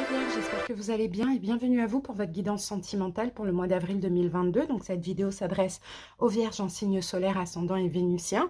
Vierge, j'espère que vous allez bien et bienvenue à vous pour votre guidance sentimentale pour le mois d'avril 2022. Donc cette vidéo s'adresse aux Vierges en signe solaire, ascendant et vénusien,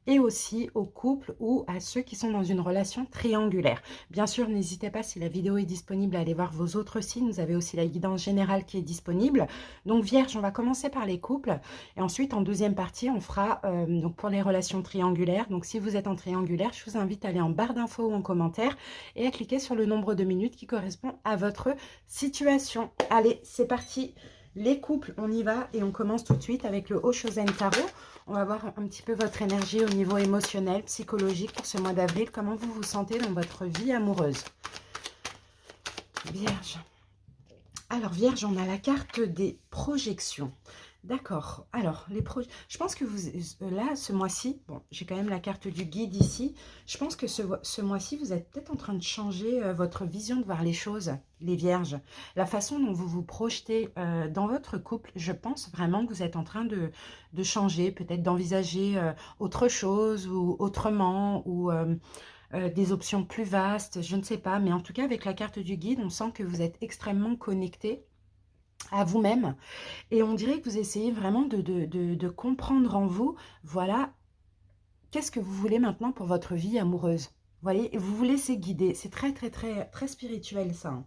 et aussi aux couples ou à ceux qui sont dans une relation triangulaire. Bien sûr, n'hésitez pas, si la vidéo est disponible, à aller voir vos autres signes. Vous avez aussi la guidance générale qui est disponible. Donc Vierge, on va commencer par les couples et ensuite en deuxième partie, on fera donc pour les relations triangulaires. Donc si vous êtes en triangulaire, je vous invite à aller en barre d'infos ou en commentaire et à cliquer sur le nombre de minutes qui correspond à votre situation. Allez, c'est parti. Les couples, on y va et on commence tout de suite avec le Oshozen Tarot. On va voir un petit peu votre énergie au niveau émotionnel, psychologique pour ce mois d'avril. Comment vous vous sentez dans votre vie amoureuse? Vierge. Alors, Vierge, on a la carte des projections. D'accord. Alors, je pense que vous, là, ce mois-ci, bon, j'ai quand même la carte du guide ici. Je pense que ce mois-ci, vous êtes peut-être en train de changer votre vision de voir les choses, les Vierges. La façon dont vous vous projetez dans votre couple, je pense vraiment que vous êtes en train de changer, peut-être d'envisager autre chose ou autrement, ou des options plus vastes, je ne sais pas. Mais en tout cas, avec la carte du guide, on sent que vous êtes extrêmement connecté à vous-même. Et on dirait que vous essayez vraiment de comprendre en vous, voilà, qu'est-ce que vous voulez maintenant pour votre vie amoureuse. Vous voyez, et vous vous laissez guider. C'est très, très, très, très spirituel, ça, hein.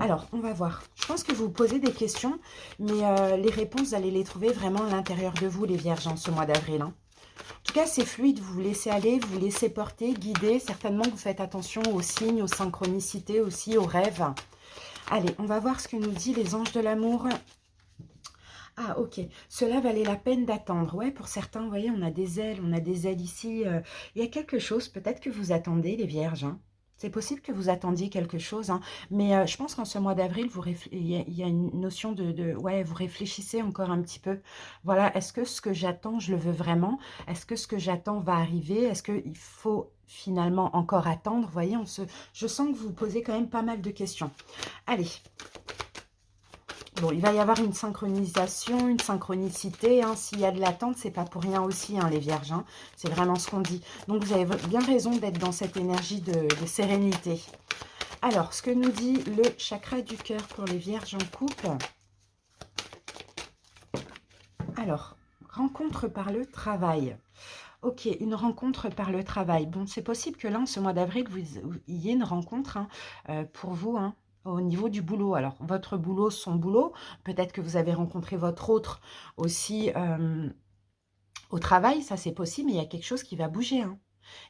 Alors, on va voir. Je pense que vous vous posez des questions, mais les réponses, vous allez les trouver vraiment à l'intérieur de vous, les Vierges, en ce mois d'avril, hein. En tout cas, c'est fluide, vous vous laissez aller, vous vous laissez porter, guider. Certainement que vous faites attention aux signes, aux synchronicités aussi, aux rêves. Allez, on va voir ce que nous dit les anges de l'amour. Ah, ok. Cela valait la peine d'attendre. Ouais, pour certains, vous voyez, on a des ailes ici. Il y a quelque chose, peut-être que vous attendez, les Vierges, hein. C'est possible que vous attendiez quelque chose, hein. Mais je pense qu'en ce mois d'avril, il y a une notion ouais, vous réfléchissez encore un petit peu. Voilà, est-ce que ce que j'attends, je le veux vraiment? Est-ce que ce que j'attends va arriver? Est-ce qu'il faut finalement encore attendre? Vous voyez, je sens que vous posez quand même pas mal de questions. Allez. Bon, il va y avoir une synchronisation, une synchronicité, hein. S'il y a de l'attente, c'est pas pour rien aussi, hein, les Vierges, hein. C'est vraiment ce qu'on dit. Donc, vous avez bien raison d'être dans cette énergie de sérénité. Alors, ce que nous dit le chakra du cœur pour les Vierges en couple. Alors, rencontre par le travail. Ok, une rencontre par le travail. Bon, c'est possible que là, en ce mois d'avril, il y ait une rencontre, hein, pour vous, hein, au niveau du boulot. Alors, votre boulot, son boulot. Peut-être que vous avez rencontré votre autre aussi au travail. Ça, c'est possible, mais il y a quelque chose qui va bouger, hein.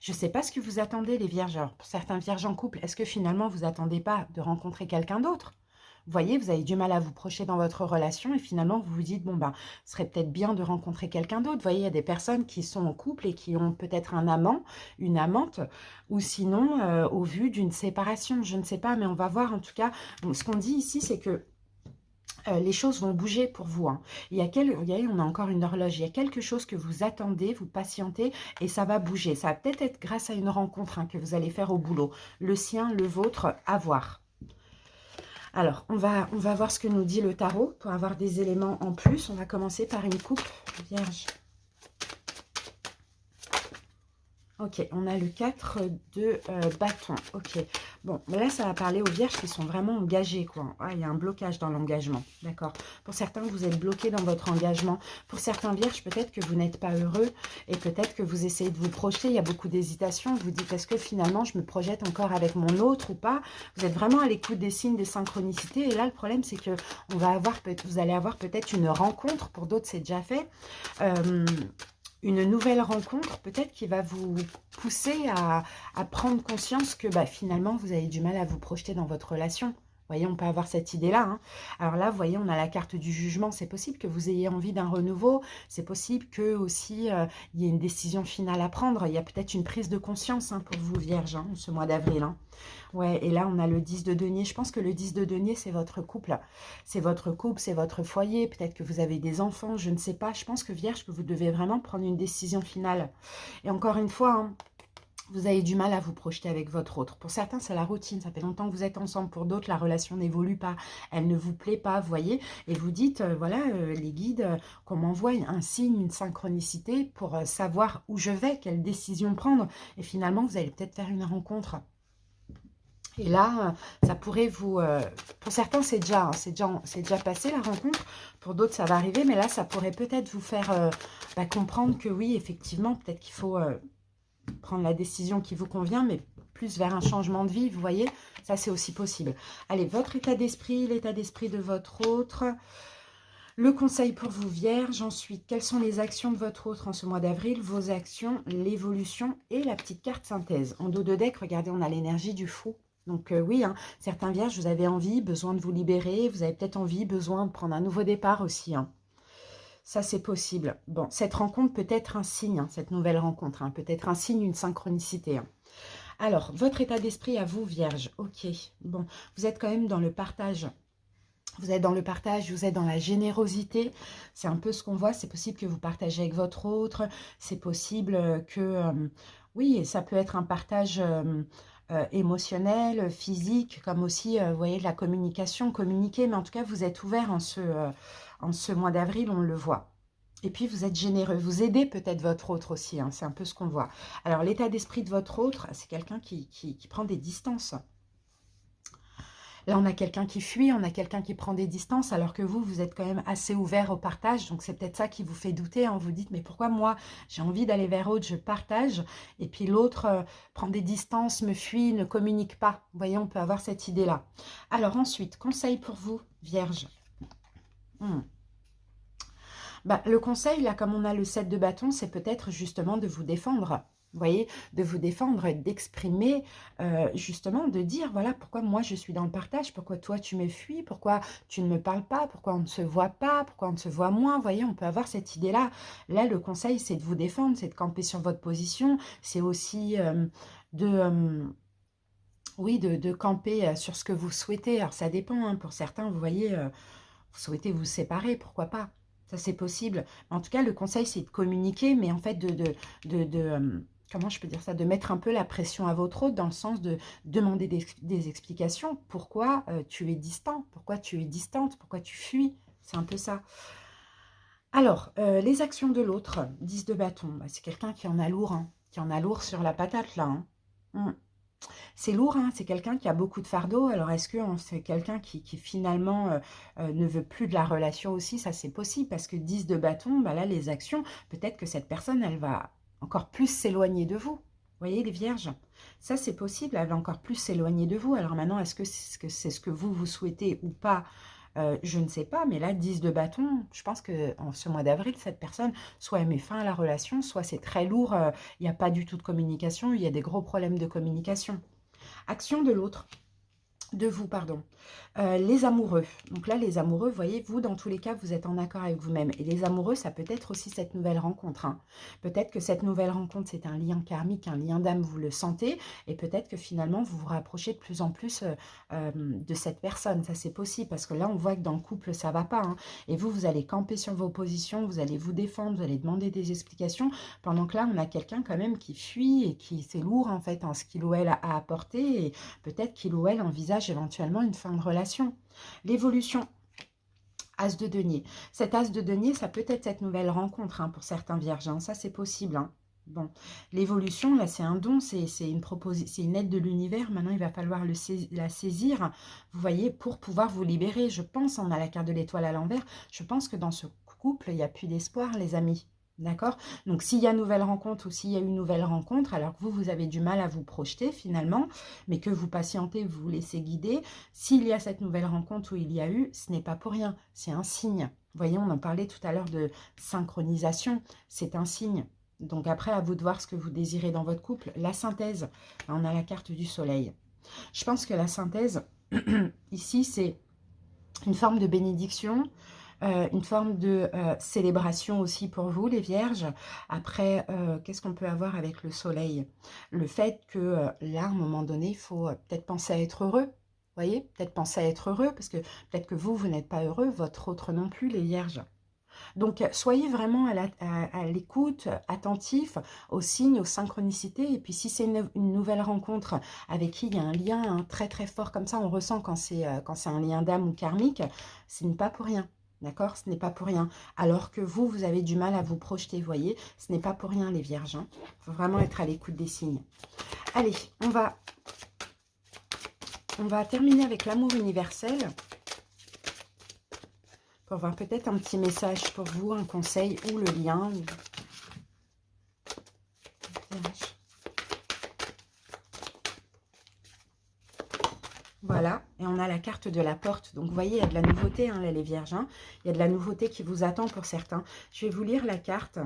Je ne sais pas ce que vous attendez, les Vierges. Alors, pour certains Vierges en couple, est-ce que finalement, vous attendez pas de rencontrer quelqu'un d'autre? Vous voyez, vous avez du mal à vous projeter dans votre relation et finalement, vous vous dites, bon, ben, ce serait peut-être bien de rencontrer quelqu'un d'autre. Vous voyez, il y a des personnes qui sont en couple et qui ont peut-être un amant, une amante, ou sinon, au vu d'une séparation, je ne sais pas, mais on va voir en tout cas. Bon, ce qu'on dit ici, c'est que les choses vont bouger pour vous, hein. Regardez, on a encore une horloge. Il y a quelque chose que vous attendez, vous patientez et ça va bouger. Ça va peut-être être grâce à une rencontre, hein, que vous allez faire au boulot. Le sien, le vôtre, à voir. Alors, on va voir ce que nous dit le tarot pour avoir des éléments en plus. On va commencer par une coupe vierge. Ok, on a le 4 de bâton. Ok, bon, là, ça va parler aux vierges qui sont vraiment engagées, quoi. Ah, il y a un blocage dans l'engagement, d'accord. Pour certains, vous êtes bloqués dans votre engagement. Pour certains vierges, peut-être que vous n'êtes pas heureux et peut-être que vous essayez de vous projeter. Il y a beaucoup d'hésitation. Vous dites, est-ce que finalement, je me projette encore avec mon autre ou pas? Vous êtes vraiment à l'écoute des signes, des synchronicités. Et là, le problème, c'est que vous allez avoir peut-être une rencontre. Pour d'autres, c'est déjà fait. Une nouvelle rencontre peut-être qui va vous pousser à prendre conscience que finalement vous avez du mal à vous projeter dans votre relation. Vous voyez, on peut avoir cette idée-là, hein. Alors là, vous voyez, on a la carte du jugement. C'est possible que vous ayez envie d'un renouveau. C'est possible que aussi il y ait une décision finale à prendre. Il y a peut-être une prise de conscience, hein, pour vous, Vierge, hein, ce mois d'avril, hein. Ouais, et là, on a le 10 de denier. Je pense que le 10 de denier, c'est votre couple. C'est votre couple, c'est votre foyer. Peut-être que vous avez des enfants, je ne sais pas. Je pense que, Vierge, que vous devez vraiment prendre une décision finale. Et encore une fois, hein, vous avez du mal à vous projeter avec votre autre. Pour certains, c'est la routine. Ça fait longtemps que vous êtes ensemble. Pour d'autres, la relation n'évolue pas. Elle ne vous plaît pas, vous voyez. Et vous dites, voilà, les guides, qu'on m'envoie un signe, une synchronicité pour savoir où je vais, quelle décision prendre. Et finalement, vous allez peut-être faire une rencontre. Et là, ça pourrait vous... pour certains, c'est déjà passé la rencontre. Pour d'autres, ça va arriver. Mais là, ça pourrait peut-être vous faire comprendre que oui, effectivement, peut-être qu'il faut prendre la décision qui vous convient, mais plus vers un changement de vie, vous voyez. Ça, c'est aussi possible. Allez, votre état d'esprit, l'état d'esprit de votre autre. Le conseil pour vous, Vierge. Ensuite, quelles sont les actions de votre autre en ce mois d'avril? Vos actions, l'évolution et la petite carte synthèse. En dos de deck, regardez, on a l'énergie du fou. Donc oui, hein, certains Vierges, vous avez envie, besoin de vous libérer. Vous avez peut-être envie, besoin de prendre un nouveau départ aussi. Hein. Ça, c'est possible. Bon, cette rencontre peut être un signe, hein, cette nouvelle rencontre. Hein, peut être un signe, une synchronicité. Hein. Alors, votre état d'esprit à vous, Vierge. Ok, bon, vous êtes quand même dans le partage. Vous êtes dans le partage, vous êtes dans la générosité. C'est un peu ce qu'on voit. C'est possible que vous partagez avec votre autre. C'est possible que... oui, ça peut être un partage émotionnel, physique, comme aussi, vous voyez, de la communication, communiquer. Mais en tout cas, vous êtes ouvert en ce mois d'avril, on le voit. Et puis, vous êtes généreux. Vous aidez peut-être votre autre aussi. Hein, c'est un peu ce qu'on voit. Alors, l'état d'esprit de votre autre, c'est quelqu'un qui prend des distances. Là, on a quelqu'un qui fuit, on a quelqu'un qui prend des distances, alors que vous, vous êtes quand même assez ouvert au partage. Donc, c'est peut-être ça qui vous fait douter. Hein. Vous dites, mais pourquoi moi, j'ai envie d'aller vers l'autre, je partage, et puis l'autre prend des distances, me fuit, ne communique pas. Vous voyez, on peut avoir cette idée-là. Alors ensuite, conseil pour vous, Vierge. Le conseil, là, comme on a le 7 de bâton, c'est peut-être justement de vous défendre. Vous voyez, de vous défendre, d'exprimer, justement, de dire, voilà, pourquoi moi je suis dans le partage, pourquoi toi tu me fuis, pourquoi tu ne me parles pas, pourquoi on ne se voit pas, pourquoi on ne se voit moins. Vous voyez, on peut avoir cette idée-là. Là, le conseil, c'est de vous défendre, c'est de camper sur votre position. C'est aussi oui, de camper sur ce que vous souhaitez. Alors, ça dépend, hein. Pour certains, vous voyez, vous souhaitez vous séparer, pourquoi pas? Ça, c'est possible. En tout cas, le conseil, c'est de communiquer, mais en fait, comment je peux dire ça? De mettre un peu la pression à votre autre, dans le sens de demander des explications. Pourquoi tu es distant? Pourquoi tu es distante? Pourquoi tu fuis? C'est un peu ça. Alors, les actions de l'autre, 10 de bâton, c'est quelqu'un qui en a lourd, hein, qui en a lourd sur la patate, là. Hein. C'est lourd, hein, c'est quelqu'un qui a beaucoup de fardeau. Alors, est-ce que c'est quelqu'un qui finalement ne veut plus de la relation aussi? Ça, c'est possible, parce que 10 de bâton, là, les actions, peut-être que cette personne, elle va encore plus s'éloigner de vous. Vous voyez, les vierges? Ça, c'est possible, elle va encore plus s'éloigner de vous. Alors maintenant, est-ce que c'est ce que vous souhaitez ou pas? Je ne sais pas, mais là, 10 de bâton, je pense qu'en ce mois d'avril, cette personne, soit elle met fin à la relation, soit c'est très lourd, il n'y a pas du tout de communication, il y a des gros problèmes de communication. Action de l'autre, de vous, pardon. Les amoureux. Donc là, les amoureux, vous voyez, vous, dans tous les cas, vous êtes en accord avec vous-même. Et les amoureux, ça peut être aussi cette nouvelle rencontre. Hein. Peut-être que cette nouvelle rencontre, c'est un lien karmique, un lien d'âme, vous le sentez. Et peut-être que finalement, vous vous rapprochez de plus en plus de cette personne. Ça, c'est possible, parce que là, on voit que dans le couple, ça ne va pas. Hein. Et vous, vous allez camper sur vos positions, vous allez vous défendre, vous allez demander des explications. Pendant que là, on a quelqu'un quand même qui fuit et qui, c'est lourd, en fait, ce qu'il ou elle a apporté. Et peut-être qu'il ou elle envisage éventuellement une fin de relation. L'évolution, as de denier. Cet as de denier, ça peut être cette nouvelle rencontre hein, pour certains vierges. Hein. Ça, c'est possible. Hein. Bon, l'évolution, là, c'est un don, c'est une aide de l'univers. Maintenant, il va falloir la saisir, vous voyez, pour pouvoir vous libérer. Je pense, on a la carte de l'étoile à l'envers, je pense que dans ce couple, il n'y a plus d'espoir, les amis. D'accord? Donc, s'il y a une nouvelle rencontre ou s'il y a une nouvelle rencontre, alors que vous avez du mal à vous projeter finalement, mais que vous patientez, vous vous laissez guider, s'il y a cette nouvelle rencontre où il y a eu, ce n'est pas pour rien, c'est un signe. Vous voyez, on en parlait tout à l'heure de synchronisation, c'est un signe. Donc après, à vous de voir ce que vous désirez dans votre couple. La synthèse, on a la carte du soleil. Je pense que la synthèse, ici, c'est une forme de bénédiction, une forme de célébration aussi pour vous, les vierges. Après, qu'est-ce qu'on peut avoir avec le soleil? Le fait que là, à un moment donné, il faut peut-être penser à être heureux. Vous voyez? Peut-être penser à être heureux, parce que peut-être que vous n'êtes pas heureux, votre autre non plus, les vierges. Donc, soyez vraiment à l'écoute, attentif aux signes, aux synchronicités. Et puis, si c'est une nouvelle rencontre avec qui il y a un lien hein, très très fort comme ça, on ressent quand c'est un lien d'âme ou karmique, ce n'est pas pour rien. D'accord? Ce n'est pas pour rien. Alors que vous avez du mal à vous projeter, vous voyez? Ce n'est pas pour rien, les vierges. Il faut vraiment être à l'écoute des signes. Allez, on va on va terminer avec l'amour universel. Pour voir peut-être un petit message pour vous, un conseil ou le lien. Voilà, et on a la carte de la porte. Donc, vous voyez, il y a de la nouveauté, hein, là, les vierges. Hein. Il y a de la nouveauté qui vous attend pour certains. Je vais vous lire la carte.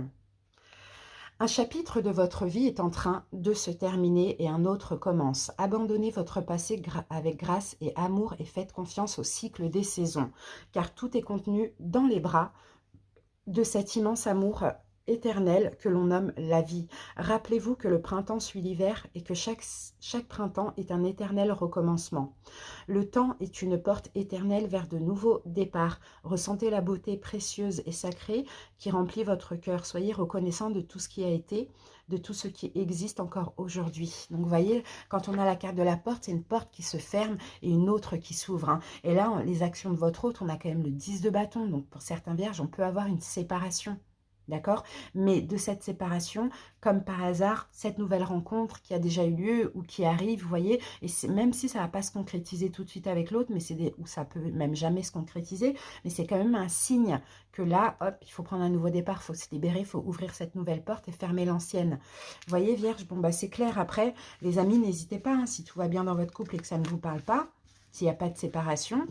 Un chapitre de votre vie est en train de se terminer et un autre commence. Abandonnez votre passé avec grâce et amour et faites confiance au cycle des saisons, car tout est contenu dans les bras de cet immense amour éternel que l'on nomme la vie. Rappelez-vous que le printemps suit l'hiver et que chaque printemps est un éternel recommencement. Le temps est une porte éternelle vers de nouveaux départs. Ressentez la beauté précieuse et sacrée qui remplit votre cœur. Soyez reconnaissant de tout ce qui a été, de tout ce qui existe encore aujourd'hui. Donc, vous voyez, quand on a la carte de la porte, c'est une porte qui se ferme et une autre qui s'ouvre. Hein. Et là, les actions de votre hôte, on a quand même le 10 de bâton. Donc, pour certains vierges, on peut avoir une séparation. D'accord? Mais de cette séparation, comme par hasard, cette nouvelle rencontre qui a déjà eu lieu ou qui arrive, vous voyez, et même si ça ne va pas se concrétiser tout de suite avec l'autre, mais ou ça peut même jamais se concrétiser, mais c'est quand même un signe que là, hop, il faut prendre un nouveau départ, il faut se libérer, il faut ouvrir cette nouvelle porte et fermer l'ancienne. Vous voyez, Vierge, bon, bah c'est clair. Après, les amis, n'hésitez pas, hein, si tout va bien dans votre couple et que ça ne vous parle pas, s'il n'y a pas de séparation,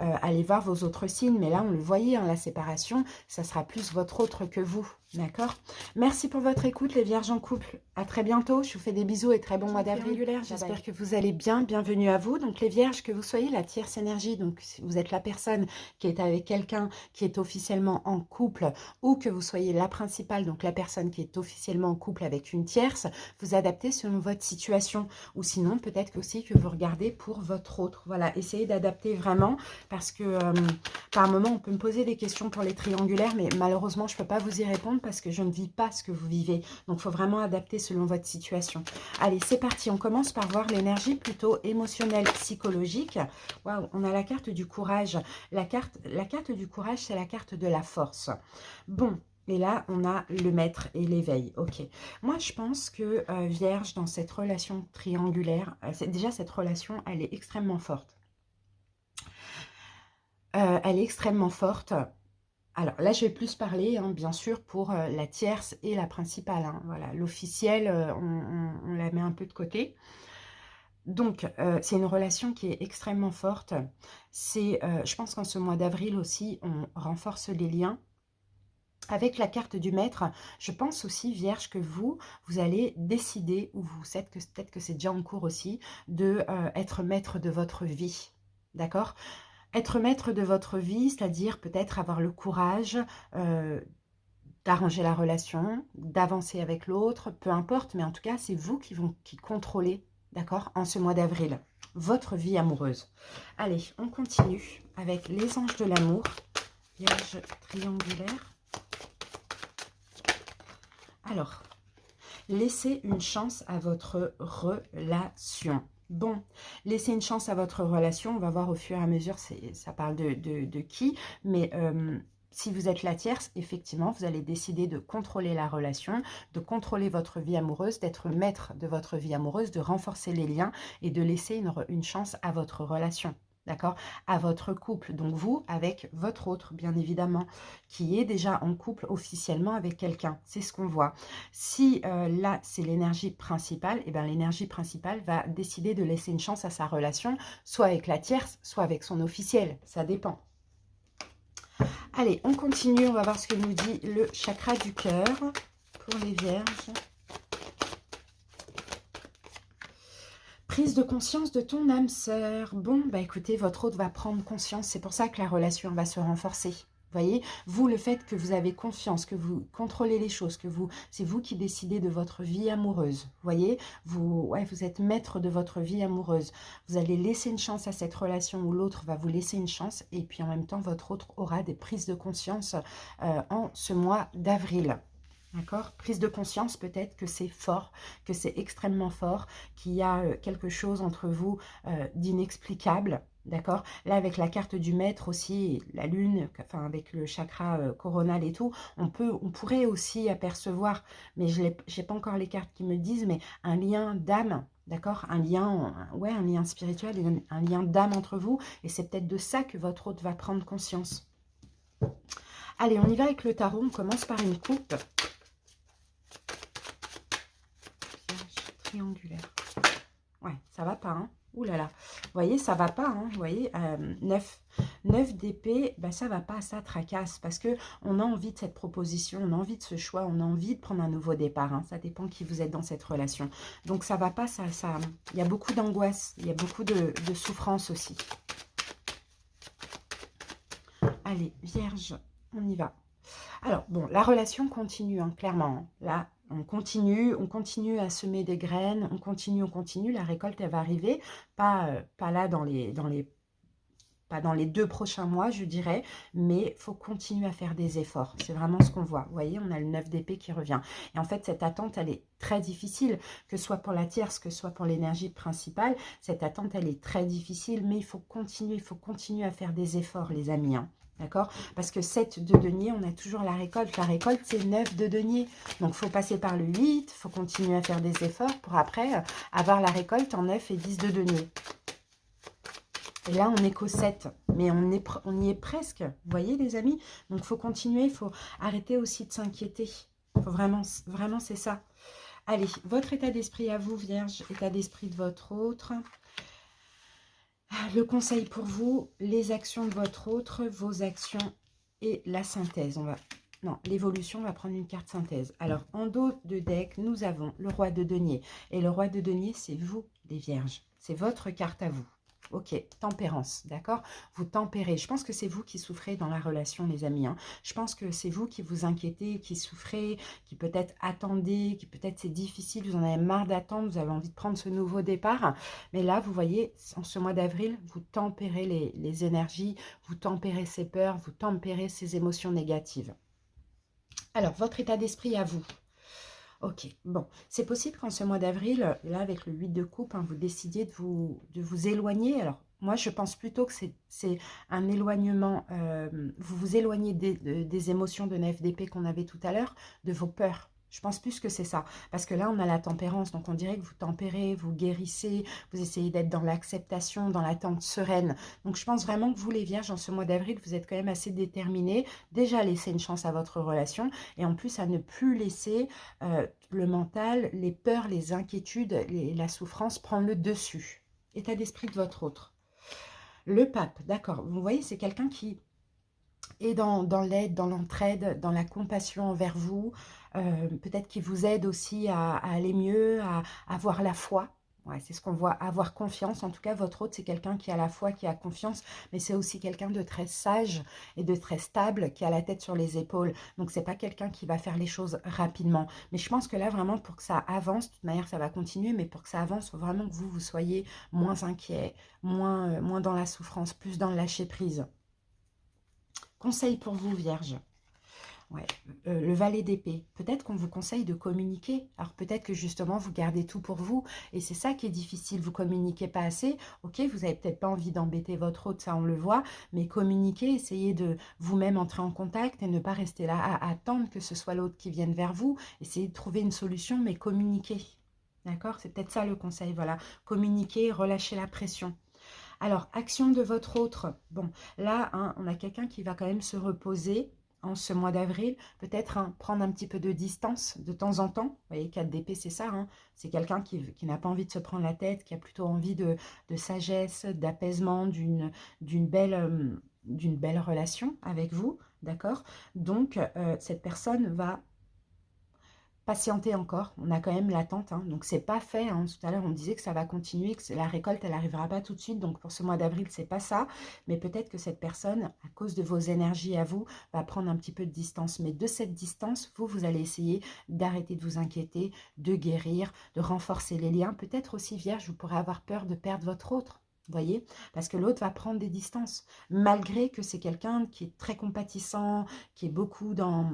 allez voir vos autres signes. Mais là, on le voyait, hein, la séparation, ça sera plus votre autre que vous. D'accord? Merci pour votre écoute, les vierges en couple. À très bientôt. Je vous fais des bisous et très bon mois d'avril. J'espère que vous allez bien. Bienvenue à vous. Donc, les vierges, que vous soyez la tierce énergie, donc si vous êtes la personne qui est avec quelqu'un qui est officiellement en couple, ou que vous soyez la principale, donc la personne qui est officiellement en couple avec une tierce, vous adaptez selon votre situation. Ou sinon, peut-être aussi que vous regardez pour votre autre. Voilà, essayez d'adapter vraiment parce que par moment, on peut me poser des questions pour les triangulaires, mais malheureusement, je ne peux pas vous y répondre parce que je ne vis pas ce que vous vivez. Donc, il faut vraiment adapter selon votre situation. Allez, c'est parti. On commence par voir l'énergie plutôt émotionnelle, psychologique. Waouh, on a la carte du courage. La carte du courage, c'est la carte de la force. Bon, et là, on a le maître et l'éveil. Ok. Moi, je pense que Vierge, dans cette relation triangulaire, déjà, cette relation, elle est extrêmement forte. Elle est extrêmement forte. Alors là, je vais plus parler, hein, bien sûr, pour la tierce et la principale. Hein, voilà, l'officielle, on la met un peu de côté. Donc, c'est une relation qui est extrêmement forte. Je pense qu'en ce mois d'avril aussi, on renforce les liens. Avec la carte du maître, je pense aussi, Vierge, que vous allez décider, ou peut-être que c'est déjà en cours aussi, de être maître de votre vie. D'accord ? Être maître de votre vie, c'est-à-dire peut-être avoir le courage d'arranger la relation, d'avancer avec l'autre, peu importe, mais en tout cas, c'est vous qui contrôlez, d'accord, en ce mois d'avril, votre vie amoureuse. Allez, on continue avec les anges de l'amour, Vierge triangulaire. Alors, laissez une chance à votre relation. Bon, laissez une chance à votre relation, on va voir au fur et à mesure, ça parle de qui, mais si vous êtes la tierce, effectivement, vous allez décider de contrôler la relation, de contrôler votre vie amoureuse, d'être maître de votre vie amoureuse, de renforcer les liens et de laisser une chance à votre relation. D'accord? À votre couple, donc vous avec votre autre, bien évidemment, qui est déjà en couple officiellement avec quelqu'un. C'est ce qu'on voit. Si là, c'est l'énergie principale, et bien l'énergie principale va décider de laisser une chance à sa relation, soit avec la tierce, soit avec son officiel. Ça dépend. Allez, on continue. On va voir ce que nous dit le chakra du cœur pour les vierges. Prise de conscience de ton âme sœur. Bon, bah écoutez, votre autre va prendre conscience. C'est pour ça que la relation va se renforcer. Vous voyez, vous, le fait que vous avez confiance, que vous contrôlez les choses, c'est vous qui décidez de votre vie amoureuse. Vous voyez, vous êtes maître de votre vie amoureuse. Vous allez laisser une chance à cette relation où l'autre va vous laisser une chance. Et puis en même temps, votre autre aura des prises de conscience en ce mois d'avril. D'accord? Prise de conscience peut-être que c'est fort, que c'est extrêmement fort, qu'il y a quelque chose entre vous d'inexplicable. D'accord? Là, avec la carte du maître aussi, la lune, enfin avec le chakra coronal et tout, on pourrait aussi apercevoir, mais je n'ai pas encore les cartes qui me disent, mais un lien d'âme, d'accord? Un lien, ouais, un lien spirituel, un lien d'âme entre vous, et c'est peut-être de ça que votre hôte va prendre conscience. Allez, on y va avec le tarot, on commence par une coupe. Triangulaire. Ouais, ça va pas, hein. Ouh là là. Vous voyez, ça va pas, hein. Vous voyez, 9 d'épée, bah, ça va pas, ça tracasse. Parce que on a envie de cette proposition, on a envie de ce choix, on a envie de prendre un nouveau départ. Hein. Ça dépend qui vous êtes dans cette relation. Donc ça va pas, il y a beaucoup d'angoisse, il y a beaucoup de souffrance aussi. Allez, Vierge, on y va. Alors, bon, la relation continue, hein, clairement. Là, on continue à semer des graines, on continue. La récolte, elle va arriver. Pas là pas dans les 2 prochains mois, je dirais, mais il faut continuer à faire des efforts. C'est vraiment ce qu'on voit. Vous voyez, on a le 9 d'épée qui revient. Et en fait, cette attente, elle est très difficile, que ce soit pour la tierce, que ce soit pour l'énergie principale. Cette attente, elle est très difficile, mais il faut continuer à faire des efforts, les amis, hein. D'accord? Parce que 7 de denier, on a toujours la récolte. La récolte, c'est 9 de denier. Donc, il faut passer par le 8, il faut continuer à faire des efforts pour après avoir la récolte en 9 et 10 de denier. Et là, on n'est qu'au 7, mais on y est presque. Vous voyez, les amis? Donc, il faut continuer, il faut arrêter aussi de s'inquiéter. Vraiment, c'est ça. Allez, votre état d'esprit à vous, Vierge, état d'esprit de votre autre. Le conseil pour vous, les actions de votre autre, vos actions et la synthèse. Non, l'évolution, on va prendre une carte synthèse. Alors, en dos de deck, nous avons le roi de denier. Et le roi de denier, c'est vous, les vierges. C'est votre carte à vous. Ok, tempérance, d'accord? Vous tempérez. Je pense que c'est vous qui souffrez dans la relation, les amis. Hein. Je pense que c'est vous qui vous inquiétez, qui souffrez, qui peut-être attendez, qui peut-être c'est difficile, vous en avez marre d'attendre, vous avez envie de prendre ce nouveau départ. Mais là, vous voyez, en ce mois d'avril, vous tempérez les énergies, vous tempérez ces peurs, vous tempérez ces émotions négatives. Alors, votre état d'esprit à vous. Ok, bon, c'est possible qu'en ce mois d'avril, là avec le 8 de coupe, hein, vous décidiez de vous éloigner. Alors, moi, je pense plutôt que c'est un éloignement, vous vous éloignez des émotions de 9 d'épée qu'on avait tout à l'heure, de vos peurs. Je pense plus que c'est ça. Parce que là, on a la tempérance, donc on dirait que vous tempérez, vous guérissez, vous essayez d'être dans l'acceptation, dans l'attente sereine. Donc, je pense vraiment que vous, les vierges, en ce mois d'avril, vous êtes quand même assez déterminés. Déjà, à laisser une chance à votre relation et en plus, à ne plus laisser le mental, les peurs, les inquiétudes, la souffrance prendre le dessus. État d'esprit de votre autre. Le pape, d'accord. Vous voyez, c'est quelqu'un qui est dans l'aide, dans l'entraide, dans la compassion envers vous. Peut-être qu'il vous aide aussi à aller mieux, à avoir la foi. Ouais, c'est ce qu'on voit, avoir confiance. En tout cas, votre hôte, c'est quelqu'un qui a la foi, qui a confiance, mais c'est aussi quelqu'un de très sage et de très stable, qui a la tête sur les épaules. Donc, c'est pas quelqu'un qui va faire les choses rapidement. Mais je pense que là, vraiment, pour que ça avance, de toute manière, ça va continuer, mais pour que ça avance, il faut vraiment que vous soyez moins inquiet, moins dans la souffrance, plus dans le lâcher-prise. Conseil pour vous, Vierge. Ouais, le valet d'épée. Peut-être qu'on vous conseille de communiquer. Alors peut-être que justement, vous gardez tout pour vous. Et c'est ça qui est difficile. Vous communiquez pas assez. Ok, vous n'avez peut-être pas envie d'embêter votre hôte, ça on le voit. Mais communiquez, essayez de vous-même entrer en contact et ne pas rester là à attendre que ce soit l'autre qui vienne vers vous. Essayez de trouver une solution, mais communiquez. D'accord? C'est peut-être ça le conseil. Voilà, communiquer, relâcher la pression. Alors, action de votre autre. Bon, là, hein, on a quelqu'un qui va quand même se reposer en ce mois d'avril. Peut-être hein, prendre un petit peu de distance de temps en temps. Vous voyez, 4 d'épée, c'est ça. Hein. C'est quelqu'un qui n'a pas envie de se prendre la tête, qui a plutôt envie de sagesse, d'apaisement, d'une belle relation avec vous. D'accord? Donc, cette personne va patienter encore, on a quand même l'attente, hein. Donc c'est pas fait, hein. Tout à l'heure on disait que ça va continuer, que la récolte elle n'arrivera pas tout de suite, donc pour ce mois d'avril c'est pas ça, mais peut-être que cette personne, à cause de vos énergies à vous, va prendre un petit peu de distance, mais de cette distance, vous allez essayer d'arrêter de vous inquiéter, de guérir, de renforcer les liens, peut-être aussi Vierge, vous pourrez avoir peur de perdre votre autre. Vous voyez, parce que l'autre va prendre des distances, malgré que c'est quelqu'un qui est très compatissant, qui est beaucoup dans,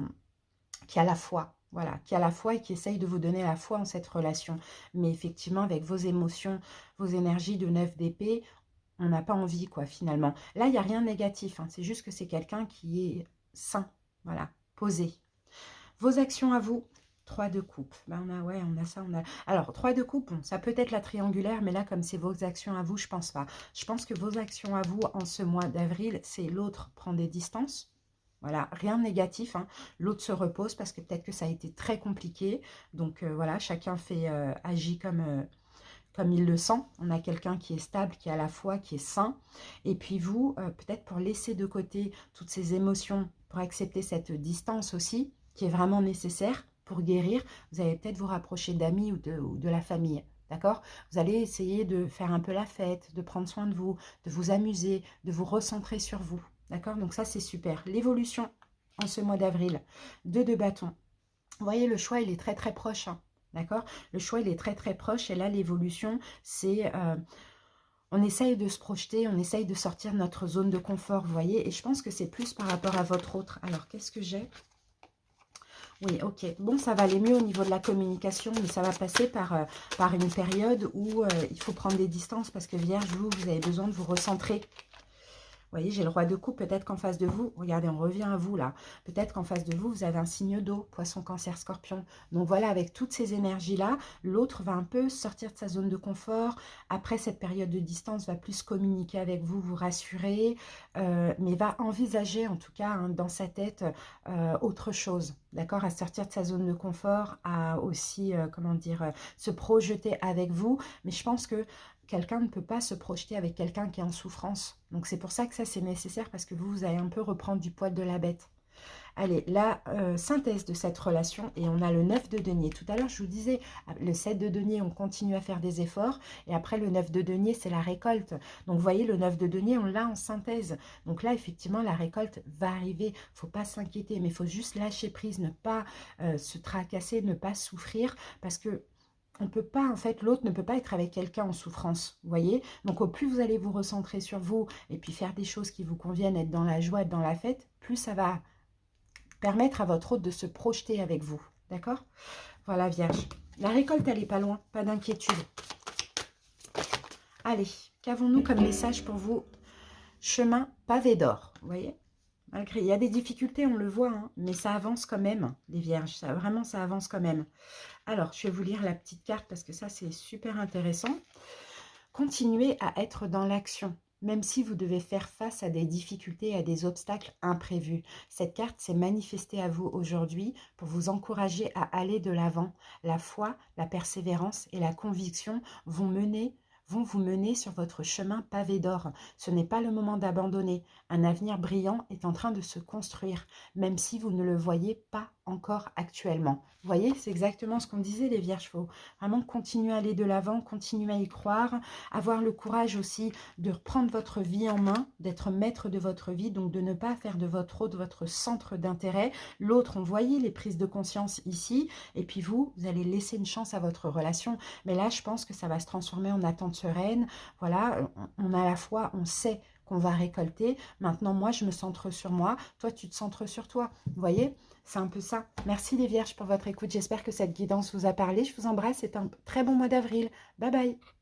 qui a la foi. Voilà, qui a la foi et qui essaye de vous donner la foi en cette relation. Mais effectivement, avec vos émotions, vos énergies de 9 d'épée, on n'a pas envie, quoi, finalement. Là, il n'y a rien de négatif, hein. C'est juste que c'est quelqu'un qui est sain, voilà, posé. Vos actions à vous, 3 de coupe. Ben on a, ouais, on a ça, on a... Alors, 3 de coupe, bon, ça peut être la triangulaire, mais là, comme c'est vos actions à vous, je pense pas. Je pense que vos actions à vous en ce mois d'avril, c'est l'autre prend des distances. Voilà, rien de négatif, hein. L'autre se repose parce que peut-être que ça a été très compliqué. Donc, voilà, chacun fait, agit comme il le sent. On a quelqu'un qui est stable, qui a la foi, qui est sain. Et puis vous, peut-être pour laisser de côté toutes ces émotions, pour accepter cette distance aussi, qui est vraiment nécessaire pour guérir, vous allez peut-être vous rapprocher d'amis ou de la famille. D'accord? Vous allez essayer de faire un peu la fête, de prendre soin de vous amuser, de vous recentrer sur vous. D'accord? Donc ça, c'est super. L'évolution en ce mois d'avril, 2 de bâton. Vous voyez, le choix, il est très, très proche, hein. D'accord? Le choix, il est très, très proche. Et là, l'évolution, c'est... on essaye de se projeter, on essaye de sortir de notre zone de confort, vous voyez. Et je pense que c'est plus par rapport à votre autre. Alors, qu'est-ce que j'ai? Oui, ok. Bon, ça va aller mieux au niveau de la communication, mais ça va passer par une période où il faut prendre des distances parce que Vierge, vous avez besoin de vous recentrer. Vous voyez, j'ai le roi de coupe, peut-être qu'en face de vous, regardez, on revient à vous là, peut-être qu'en face de vous, vous avez un signe d'eau, poisson, cancer, scorpion. Donc voilà, avec toutes ces énergies-là, l'autre va un peu sortir de sa zone de confort. Après cette période de distance, va plus communiquer avec vous, vous rassurer, mais va envisager en tout cas, hein, dans sa tête autre chose, d'accord? À sortir de sa zone de confort, à aussi, comment dire, se projeter avec vous. Mais je pense que quelqu'un ne peut pas se projeter avec quelqu'un qui est en souffrance. Donc c'est pour ça que ça c'est nécessaire parce que vous allez un peu reprendre du poil de la bête. Allez, la synthèse de cette relation, et on a le 9 de denier. Tout à l'heure, je vous disais, le 7 de denier, on continue à faire des efforts, et après le 9 de denier, c'est la récolte. Donc, vous voyez, le 9 de denier, on l'a en synthèse. Donc là, effectivement, la récolte va arriver. Il ne faut pas s'inquiéter, mais il faut juste lâcher prise, ne pas se tracasser, ne pas souffrir, parce que on peut pas, en fait, l'autre ne peut pas être avec quelqu'un en souffrance, vous voyez. Donc, au plus vous allez vous recentrer sur vous et puis faire des choses qui vous conviennent, être dans la joie, être dans la fête, plus ça va permettre à votre hôte de se projeter avec vous, d'accord? Voilà, Vierge. La récolte, elle n'est pas loin, pas d'inquiétude. Allez, qu'avons-nous comme message pour vous? Chemin pavé d'or, vous voyez? Malgré, il y a des difficultés, on le voit, hein, mais ça avance quand même, les Vierges. Ça, vraiment, ça avance quand même. Alors, je vais vous lire la petite carte parce que ça, c'est super intéressant. Continuez à être dans l'action, même si vous devez faire face à des difficultés, à des obstacles imprévus. Cette carte s'est manifestée à vous aujourd'hui pour vous encourager à aller de l'avant. La foi, la persévérance et la conviction vont vous mener sur votre chemin pavé d'or. Ce n'est pas le moment d'abandonner. Un avenir brillant est en train de se construire, même si vous ne le voyez pas encore actuellement. Vous voyez, c'est exactement ce qu'on disait, les Vierges. Il faut vraiment continuer à aller de l'avant, continuer à y croire, avoir le courage aussi de reprendre votre vie en main, d'être maître de votre vie, donc de ne pas faire de votre autre votre centre d'intérêt. L'autre, on voyait les prises de conscience ici, et puis vous allez laisser une chance à votre relation. Mais là, je pense que ça va se transformer en attente sereine. Voilà, on a la foi, on sait qu'on va récolter. Maintenant, moi, je me centre sur moi. Toi, tu te centres sur toi. Vous voyez, c'est un peu ça. Merci les Vierges pour votre écoute. J'espère que cette guidance vous a parlé. Je vous embrasse. C'est un très bon mois d'avril. Bye bye.